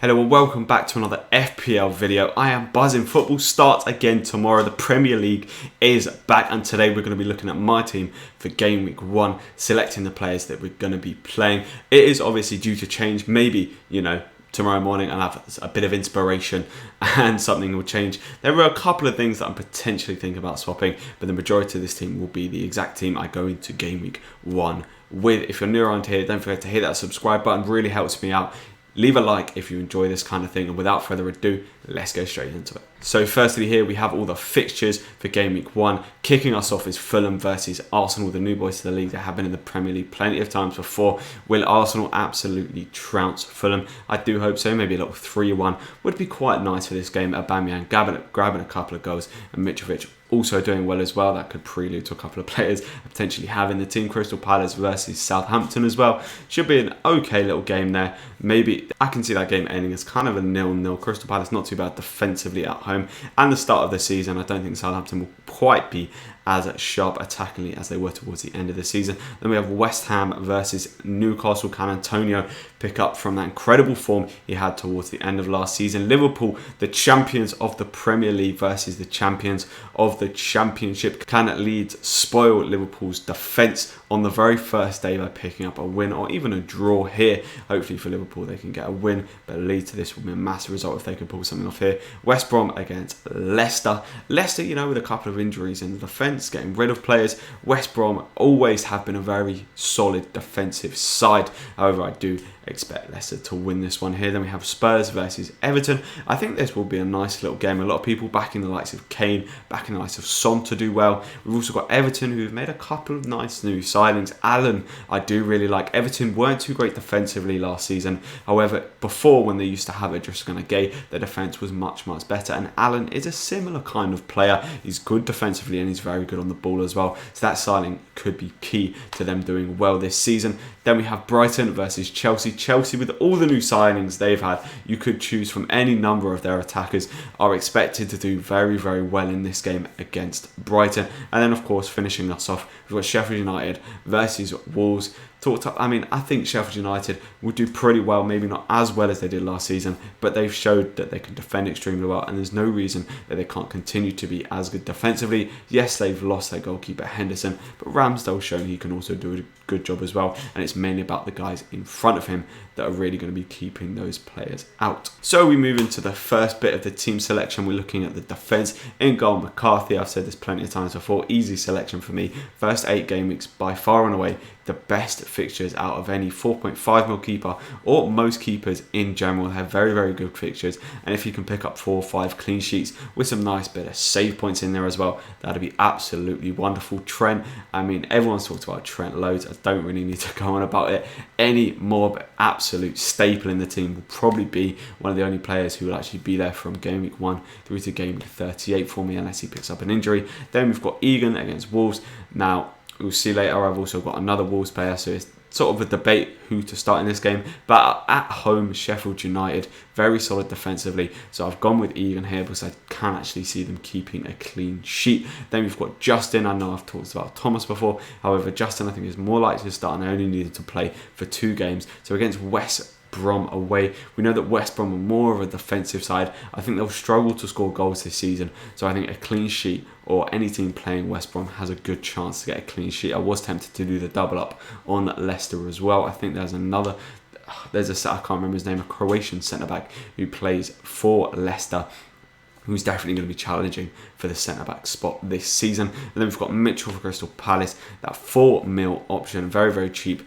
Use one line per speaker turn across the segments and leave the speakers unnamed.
Hello and welcome back to another FPL video. I am buzzing. Football starts again tomorrow. The Premier League is back and today we're going to be looking at my team for game week 1, selecting the players that we're going to be playing. It is obviously due to change. Maybe, tomorrow morning I'll have a bit of inspiration and something will change. There are a couple of things that I'm potentially thinking about swapping, but the majority of this team will be the exact team I go into game week 1 with. If you're new around here, don't forget to hit that subscribe button. Really helps me out. Leave a like if you enjoy this kind of thing, and without further ado, let's go straight into it. So firstly here we have all the fixtures for game week 1. Kicking us off is Fulham versus Arsenal, the new boys to the league that have been in the Premier League plenty of times before. Will Arsenal absolutely trounce Fulham? I do hope so. Maybe a little 3-1 would be quite nice for this game. Aubameyang grabbing a couple of goals and Mitrovic also doing well as well. That could prelude to a couple of players I potentially have in the team. Crystal Palace versus Southampton as well. Should be an okay little game there. Maybe I can see that game ending as kind of a 0-0. Crystal Palace not too bad defensively at home. And the start of the season, I don't think Southampton will quite be as sharp attackingly as they were towards the end of the season. Then we have West Ham versus Newcastle. Can Antonio pick up from that incredible form he had towards the end of last season? Liverpool, the champions of the Premier League versus the champions of the Championship. Can Leeds spoil Liverpool's defence on the very first day by picking up a win or even a draw here? Hopefully for Liverpool they can get a win, but Leeds to this will be a massive result if they can pull something off here. West Brom against Leicester. Leicester, with a couple of injuries in the defence, getting rid of players. West Brom always have been a very solid defensive side. However, I do expect Leicester to win this one here. Then we have Spurs versus Everton. I think this will be a nice little game. A lot of people backing the likes of Kane, backing the likes of Son to do well. We've also got Everton, who've made a couple of nice new signings. Allen, I do really like. Everton weren't too great defensively last season. However, before when they used to have Idrissa Gueye, their defence was much better. And Allen is a similar kind of player. He's good defensively and he's very good on the ball as well. So that signing could be key to them doing well this season. Then we have Brighton versus Chelsea. Chelsea, with all the new signings they've had, you could choose from any number of their attackers, are expected to do very well in this game against Brighton. And then of course finishing us off, we've got Sheffield United versus Wolves. I think Sheffield United will do pretty well, maybe not as well as they did last season, but they've showed that they can defend extremely well and there's no reason that they can't continue to be as good defensively. Yes, they've lost their goalkeeper Henderson, but Ramsdale's shown he can also do a good job as well, and it's mainly about the guys in front of him that are really going to be keeping those players out. So we move into the first bit of the team selection. We're looking at the defence. In goal, McCarthy. I've said this plenty of times before, easy selection for me. First 8 game weeks by far and away the best fixtures out of any 4.5 mil keeper or most keepers in general. They have very good fixtures, and if you can pick up 4 or 5 clean sheets with some nice bit of save points in there as well, that'd be absolutely wonderful. Trent, everyone's talked about Trent loads. I don't really need to go on about it anymore, but absolute staple in the team. Will probably be one of the only players who will actually be there from game week 1 through to game week 38 for me, unless he picks up an injury. Then we've got Egan against Wolves. Now we'll see later, I've also got another Wolves player, so it's sort of a debate who to start in this game. But at home, Sheffield United, very solid defensively. So I've gone with Egan here because I can actually see them keeping a clean sheet. Then we've got Justin. I know I've talked about Thomas before. However, Justin I think is more likely to start, and I only needed to play for 2 games. So against West Brom away, we know that West Brom are more of a defensive side. I think they'll struggle to score goals this season, so I think a clean sheet, or any team playing West Brom, has a good chance to get a clean sheet. I was tempted to do the double up on Leicester as well. I think there's a I can't remember his name, a Croatian centre-back who plays for Leicester, who's definitely going to be challenging for the centre-back spot this season. And then we've got Mitchell for Crystal Palace, that 4 mil option, very cheap.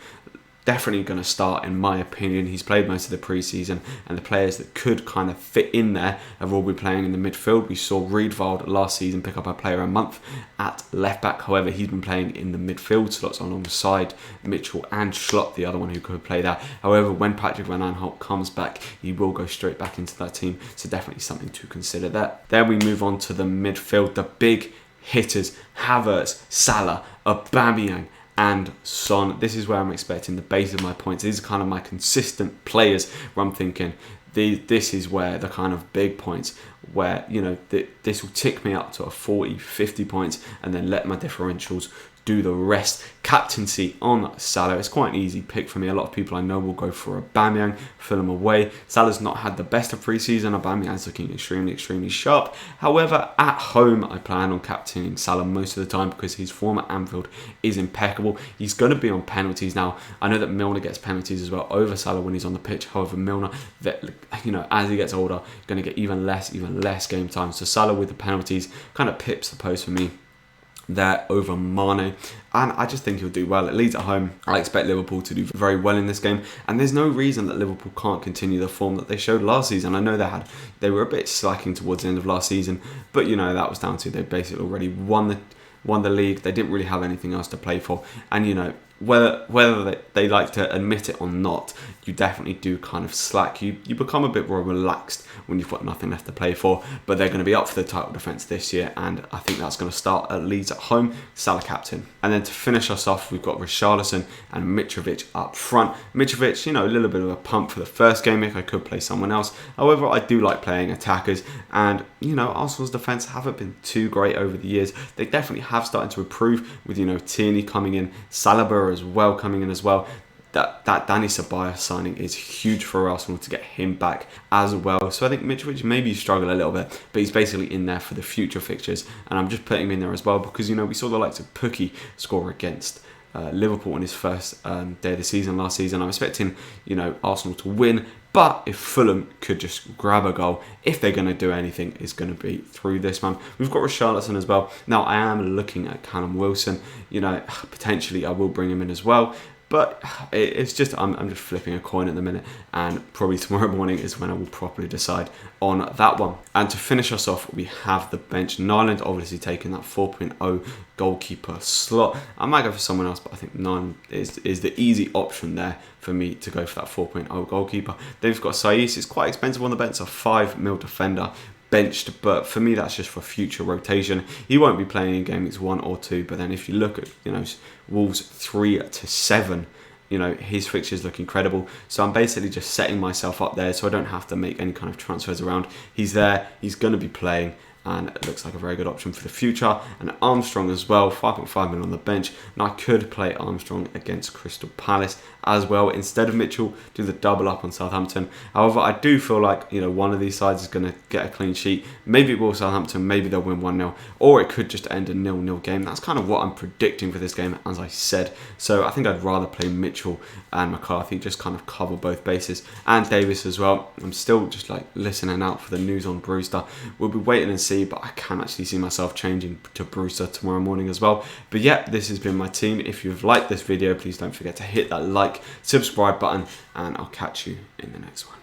Definitely going to start, in my opinion. He's played most of the pre-season, and the players that could kind of fit in there have all been playing in the midfield. We saw Riedwald last season pick up a player a month at left back. However, he's been playing in the midfield slots alongside Mitchell and Schlott, the other one who could play that. However, when Patrick Van Aanholt comes back, he will go straight back into that team, so definitely something to consider there. Then we move on to the midfield, the big hitters: Havertz, Salah, Aubameyang and Son. This is where I'm expecting the base of my points. These are kind of my consistent players where I'm thinking this is where the kind of big points, where this will tick me up to a 40-50 points, and then let my differentials do the rest. Captaincy on Salah. It's quite an easy pick for me. A lot of people I know will go for Aubameyang, Fulham away. Salah's not had the best of pre-season. Aubameyang's looking extremely sharp. However, at home, I plan on captaining Salah most of the time because his form at Anfield is impeccable. He's going to be on penalties now. I know that Milner gets penalties as well over Salah when he's on the pitch. However, Milner, as he gets older, going to get even less game time. So Salah with the penalties kind of pips the post for me there over Mane, and I just think he'll do well. At Leeds at home, I expect Liverpool to do very well in this game, and there's no reason that Liverpool can't continue the form that they showed last season. I know they were a bit slacking towards the end of last season, but that was down to they basically already won the league. They didn't really have anything else to play for, and whether they like to admit it or not, you definitely do kind of slack. You become a bit more relaxed when you've got nothing left to play for, but they're going to be up for the title defence this year, and I think that's going to start at Leeds at home. Salah captain. And then to finish us off, we've got Richarlison and Mitrovic up front. Mitrovic, a little bit of a pump for the first game. I could play someone else. However, I do like playing attackers, and Arsenal's defence haven't been too great over the years. They definitely have started to improve with Tierney coming in, Saliba as well coming in as well. That Dani Ceballos signing is huge for Arsenal to get him back as well. So I think Mitrovic maybe struggle a little bit, but he's basically in there for the future fixtures, and I'm just putting him in there as well because we saw the likes of Pukki score against Liverpool in his first day of the season last season. I'm expecting Arsenal to win, but if Fulham could just grab a goal, if they're going to do anything, it's going to be through this man. We've got Richarlison as well. Now I am looking at Callum Wilson. Potentially I will bring him in as well. But it's just, I'm just flipping a coin at the minute, and probably tomorrow morning is when I will properly decide on that one. And to finish us off, we have the bench. Nyland obviously taking that 4.0 goalkeeper slot. I might go for someone else, but I think Nyland is the easy option there for me to go for that 4.0 goalkeeper. Then we've got Saiss. It's quite expensive on the bench, a 5 mil defender. Benched, but for me that's just for future rotation. He won't be playing in Gameweeks 1 or 2, but then if you look at Wolves 3 to 7, his fixtures look incredible. So I'm basically just setting myself up there so I don't have to make any kind of transfers around. He's there, he's going to be playing, and it looks like a very good option for the future. And Armstrong as well, 5.5 million on the bench. And I could play Armstrong against Crystal Palace as well instead of Mitchell, do the double up on Southampton. However, I do feel like one of these sides is going to get a clean sheet. Maybe it will Southampton, maybe they'll win 1-0, or it could just end a 0-0 game. That's kind of what I'm predicting for this game, as I said. So I think I'd rather play Mitchell and McCarthy, just kind of cover both bases, and Davis as well. I'm still just listening out for the news on Brewster. We'll be waiting and see, but I can actually see myself changing to Brewster tomorrow morning as well. But yeah, this has been my team. If you've liked this video, please don't forget to hit that like, subscribe button, and I'll catch you in the next one.